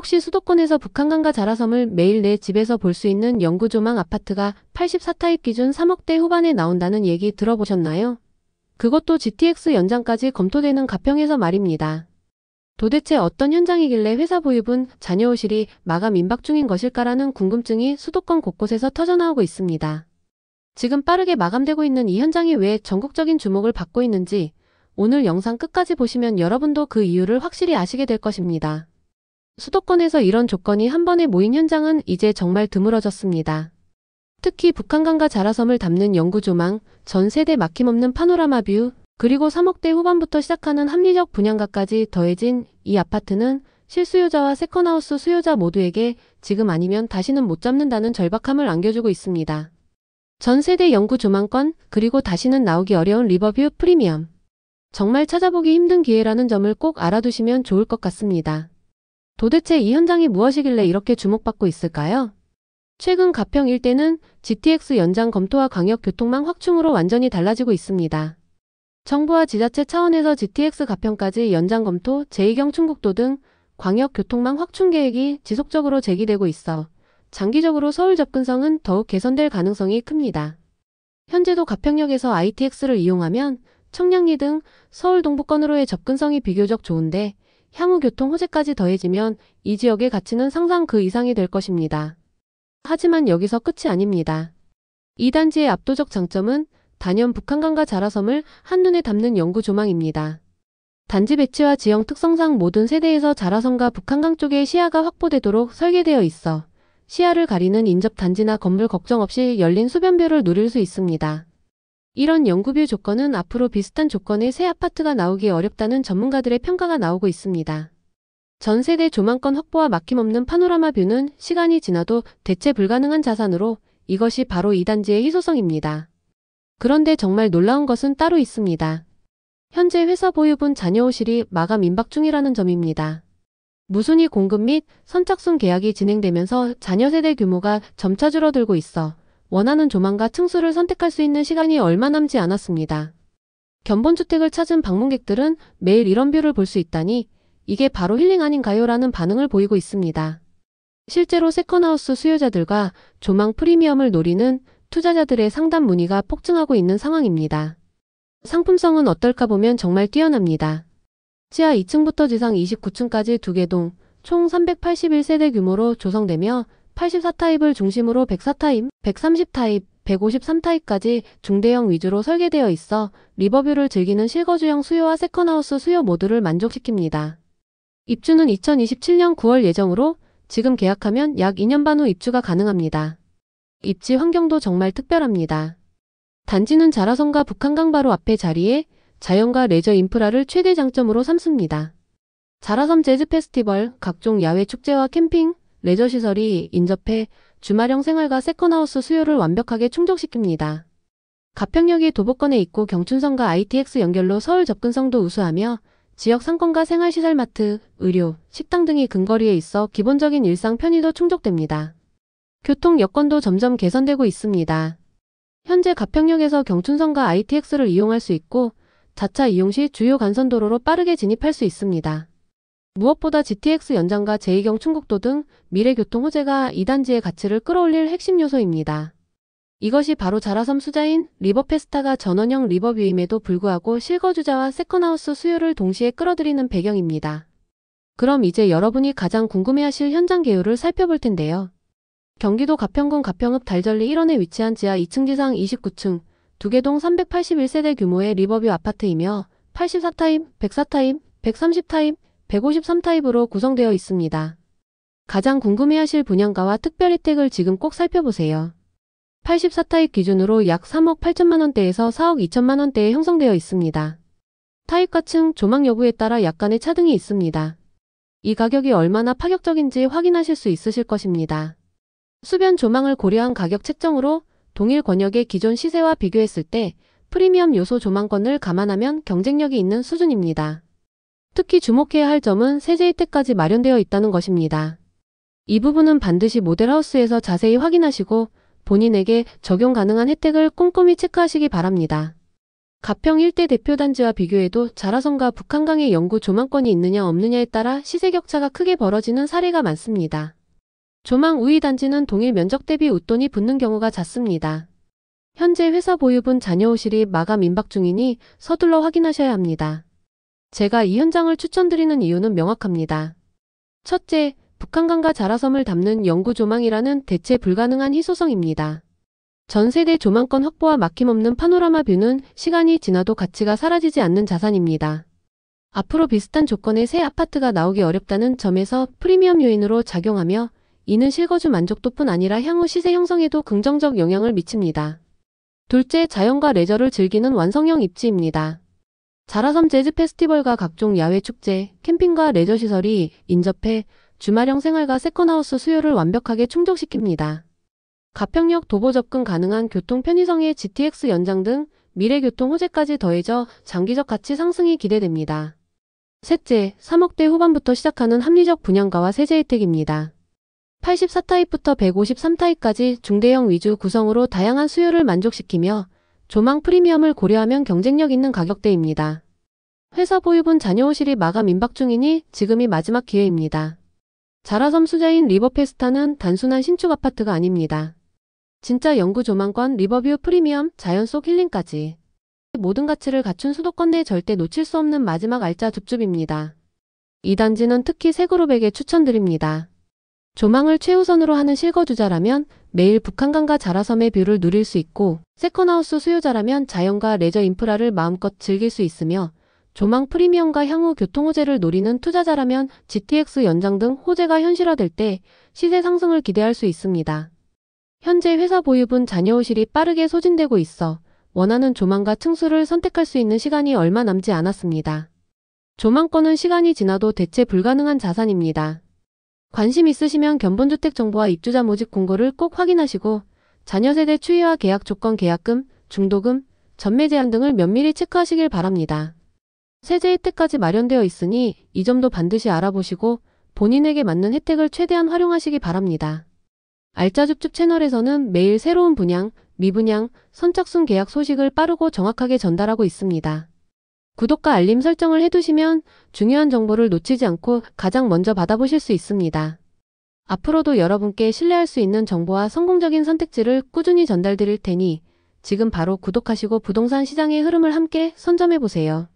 혹시 수도권에서 북한강과 자라섬을 매일 내 집에서 볼 수 있는 영구조망 아파트가 84타입 기준 3억대 후반에 나온다는 얘기 들어보셨나요? 그것도 GTX 연장까지 검토되는 가평에서 말입니다. 도대체 어떤 현장이길래 회사 보유분 자녀호실이 마감 임박 중인 것일까라는 궁금증이 수도권 곳곳에서 터져나오고 있습니다. 지금 빠르게 마감되고 있는 이 현장이 왜 전국적인 주목을 받고 있는지 오늘 영상 끝까지 보시면 여러분도 그 이유를 확실히 아시게 될 것입니다. 수도권에서 이런 조건이 한 번에 모인 현장은 이제 정말 드물어졌습니다. 특히 북한강과 자라섬을 담는 영구조망, 전 세대 막힘없는 파노라마 뷰, 그리고 3억대 후반부터 시작하는 합리적 분양가까지 더해진 이 아파트는 실수요자와 세컨하우스 수요자 모두에게 지금 아니면 다시는 못 잡는다는 절박함을 안겨주고 있습니다. 전 세대 영구조망권, 그리고 다시는 나오기 어려운 리버뷰 프리미엄. 정말 찾아보기 힘든 기회라는 점을 꼭 알아두시면 좋을 것 같습니다. 도대체 이 현장이 무엇이길래 이렇게 주목받고 있을까요? 최근 가평 일대는 GTX 연장 검토와 광역교통망 확충으로 완전히 달라지고 있습니다. 정부와 지자체 차원에서 GTX 가평까지 연장 검토, 제2경 충북도 등 광역교통망 확충 계획이 지속적으로 제기되고 있어 장기적으로 서울 접근성은 더욱 개선될 가능성이 큽니다. 현재도 가평역에서 ITX를 이용하면 청량리 등 서울 동부권으로의 접근성이 비교적 좋은데 향후 교통 호재까지 더해지면 이 지역의 가치는 상상 그 이상이 될 것입니다. 하지만 여기서 끝이 아닙니다. 이 단지의 압도적 장점은 단연 북한강과 자라섬을 한눈에 담는 영구조망입니다. 단지 배치와 지형 특성상 모든 세대에서 자라섬과 북한강 쪽의 시야가 확보되도록 설계되어 있어 시야를 가리는 인접 단지나 건물 걱정 없이 열린 수변뷰를 누릴 수 있습니다. 이런 영구뷰 조건은 앞으로 비슷한 조건의 새 아파트가 나오기 어렵다는 전문가들의 평가가 나오고 있습니다. 전 세대 조망권 확보와 막힘없는 파노라마 뷰는 시간이 지나도 대체 불가능한 자산으로 이것이 바로 이 단지의 희소성입니다. 그런데 정말 놀라운 것은 따로 있습니다. 현재 회사 보유분 자녀호실이 마감 임박 중이라는 점입니다. 무순위 공급 및 선착순 계약이 진행되면서 자녀 세대 규모가 점차 줄어들고 있어 원하는 조망과 층수를 선택할 수 있는 시간이 얼마 남지 않았습니다. 견본주택을 찾은 방문객들은 매일 이런 뷰를 볼 수 있다니 이게 바로 힐링 아닌가요? 라는 반응을 보이고 있습니다. 실제로 세컨하우스 수요자들과 조망 프리미엄을 노리는 투자자들의 상담 문의가 폭증하고 있는 상황입니다. 상품성은 어떨까 보면 정말 뛰어납니다. 지하 2층부터 지상 29층까지 2개 동, 총 381세대 규모로 조성되며 84타입을 중심으로 104타입, 130타입, 153타입까지 중대형 위주로 설계되어 있어 리버뷰를 즐기는 실거주형 수요와 세컨하우스 수요 모두를 만족시킵니다. 입주는 2027년 9월 예정으로 지금 계약하면 약 2년 반 후 입주가 가능합니다. 입지 환경도 정말 특별합니다. 단지는 자라섬과 북한강 바로 앞에 자리에 자연과 레저 인프라를 최대 장점으로 삼습니다. 자라섬 재즈 페스티벌, 각종 야외 축제와 캠핑, 레저 시설이 인접해 주말형 생활과 세컨하우스 수요를 완벽하게 충족시킵니다. 가평역이 도보권에 있고 경춘선과 ITX 연결로 서울 접근성도 우수하며 지역 상권과 생활시설마트, 의료, 식당 등이 근거리에 있어 기본적인 일상 편의도 충족됩니다. 교통 여건도 점점 개선되고 있습니다. 현재 가평역에서 경춘선과 ITX를 이용할 수 있고 자차 이용 시 주요 간선도로로 빠르게 진입할 수 있습니다. 무엇보다 GTX 연장과 제2경 충북도 등 미래 교통 호재가 이 단지의 가치를 끌어올릴 핵심 요소입니다. 이것이 바로 자라섬 수자인 리버페스타가 전원형 리버뷰임에도 불구하고 실거주자와 세컨하우스 수요를 동시에 끌어들이는 배경입니다. 그럼 이제 여러분이 가장 궁금해하실 현장 개요를 살펴볼 텐데요. 경기도 가평군 가평읍 달절리 1원에 위치한 지하 2층 지상 29층, 2개 동 381세대 규모의 리버뷰 아파트이며 84타입, 104타입, 130타입, 153타입으로 구성되어 있습니다. 가장 궁금해하실 분양가와 특별 혜택을 지금 꼭 살펴보세요. 84타입 기준으로 약 3억 8천만 원대에서 4억 2천만 원대에 형성되어 있습니다. 타입과 층, 조망 여부에 따라 약간의 차등이 있습니다. 이 가격이 얼마나 파격적인지 확인하실 수 있으실 것입니다. 수변 조망을 고려한 가격 책정으로 동일 권역의 기존 시세와 비교했을 때 프리미엄 요소 조망권을 감안하면 경쟁력이 있는 수준입니다. 특히 주목해야 할 점은 세제 혜택까지 마련되어 있다는 것입니다. 이 부분은 반드시 모델하우스에서 자세히 확인하시고 본인에게 적용 가능한 혜택을 꼼꼼히 체크하시기 바랍니다. 가평 일대 대표 단지와 비교해도 자라섬과 북한강의 영구 조망권이 있느냐 없느냐에 따라 시세 격차가 크게 벌어지는 사례가 많습니다. 조망 우위 단지는 동일 면적 대비 웃돈이 붙는 경우가 잦습니다. 현재 회사 보유분 잔여호실이 마감 임박 중이니 서둘러 확인하셔야 합니다. 제가 이 현장을 추천드리는 이유는 명확합니다. 첫째, 북한강과 자라섬을 담는 영구 조망이라는 대체 불가능한 희소성입니다. 전세대 조망권 확보와 막힘없는 파노라마 뷰는 시간이 지나도 가치가 사라지지 않는 자산입니다. 앞으로 비슷한 조건의 새 아파트가 나오기 어렵다는 점에서 프리미엄 요인으로 작용하며 이는 실거주 만족도뿐 아니라 향후 시세 형성에도 긍정적 영향을 미칩니다. 둘째, 자연과 레저를 즐기는 완성형 입지입니다. 자라섬 재즈 페스티벌과 각종 야외 축제, 캠핑과 레저 시설이 인접해 주말형 생활과 세컨하우스 수요를 완벽하게 충족시킵니다. 가평역 도보 접근 가능한 교통 편의성의 GTX 연장 등 미래 교통 호재까지 더해져 장기적 가치 상승이 기대됩니다. 셋째, 3억대 후반부터 시작하는 합리적 분양가와 세제 혜택입니다. 84타입부터 153타입까지 중대형 위주 구성으로 다양한 수요를 만족시키며 조망 프리미엄을 고려하면 경쟁력 있는 가격대입니다. 회사 보유분 잔여호실이 마감 임박 중이니 지금이 마지막 기회입니다. 자라섬 수자인 리버페스타는 단순한 신축 아파트가 아닙니다. 진짜 영구 조망권, 리버뷰 프리미엄, 자연 속 힐링까지 모든 가치를 갖춘 수도권 내 절대 놓칠 수 없는 마지막 알짜 줍줍입니다. 이 단지는 특히 새 그룹에게 추천드립니다. 조망을 최우선으로 하는 실거주자라면 매일 북한강과 자라섬의 뷰를 누릴 수 있고, 세컨하우스 수요자라면 자연과 레저 인프라를 마음껏 즐길 수 있으며, 조망 프리미엄과 향후 교통 호재를 노리는 투자자라면 GTX 연장 등 호재가 현실화될 때 시세 상승을 기대할 수 있습니다. 현재 회사 보유분 잔여호실이 빠르게 소진되고 있어 원하는 조망과 층수를 선택할 수 있는 시간이 얼마 남지 않았습니다. 조망권은 시간이 지나도 대체 불가능한 자산입니다. 관심 있으시면 견본주택 정보와 입주자 모집 공고를 꼭 확인하시고 자녀세대 추이와 계약 조건, 계약금, 중도금, 전매 제한 등을 면밀히 체크하시길 바랍니다. 세제 혜택까지 마련되어 있으니 이 점도 반드시 알아보시고 본인에게 맞는 혜택을 최대한 활용하시기 바랍니다. 알짜줍줍 채널에서는 매일 새로운 분양, 미분양, 선착순 계약 소식을 빠르고 정확하게 전달하고 있습니다. 구독과 알림 설정을 해두시면 중요한 정보를 놓치지 않고 가장 먼저 받아보실 수 있습니다. 앞으로도 여러분께 신뢰할 수 있는 정보와 성공적인 선택지를 꾸준히 전달드릴 테니 지금 바로 구독하시고 부동산 시장의 흐름을 함께 선점해보세요.